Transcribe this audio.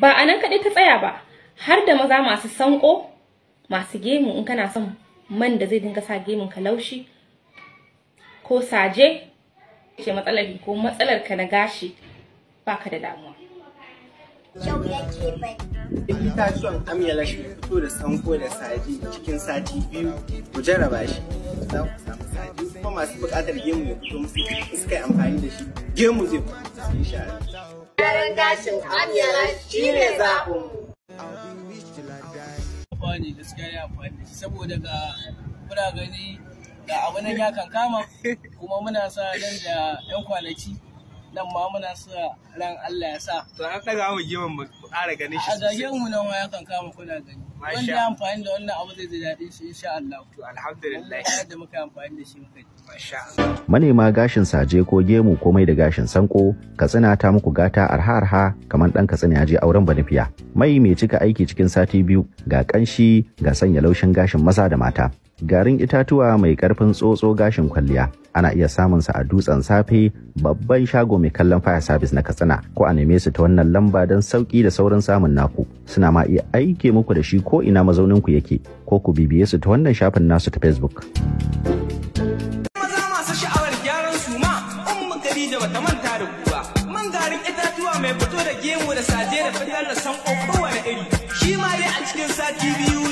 Ba a nan kaɗai ta tsaya ba, har da maza masu sanko, masu gemu in kana son man da zai dinga sa gemun ka laushi, ko saje ce matsalar ka na gashi baka da damuwa. Itatuwan amyala shi fito da sanko da saje cikin sati 2 ku jarraba shi za ku samu saje, kuma masu buƙatar gemu ya fito musu suka yi amfani da shi gemu zai fito insha Allah. Gyaran gashin amyala shi ne zaɓin mu. Amfani gaskiya ya amfani da shi saboda ga muna gani ga abu nan ya kankama kuma muna sa nan da 'yan kwanaki nan ma muna sa ran Allah ya sa. To an ɗaga mu gemun mu ƙara ganin shi. A ga mu nan ya kankama kuna gani. Wanda ya amfani da wannan abu zai ji daɗin shi insha Allah. To alhamdulillah. Yadda muka amfani da shi muka ji. Masha Allah. Manema gashin saje ko gemu komai da gashin sanko, Katsina ta muku gata arha kamar ɗan Katsina ya je auren banifiya. Mai cika aiki cikin sati 2, ga ƙanshi ga sanya laushin gashin maza da mata. Garin itatuwa mai karfin tsotso gashin kwalliya ana iya samun sa a Dutsen Safe, babban shago mai kallon fire service na Katsina, ko a neme su ta wannan lamba don sauki da saurin samun naku. Suna ma iya aike muku da shi ko ina mazaunin ku yake, ko ku bibiye su ta wannan shafin nasu ta Facebook. Maza masu sha'awar gyaran suma, Ummu Khadija bata manta da ku ba. Man garin itatuwa mai fito da gemu da saje da fitar da sanko kowane iri. Shi ma dai a cikin sati 2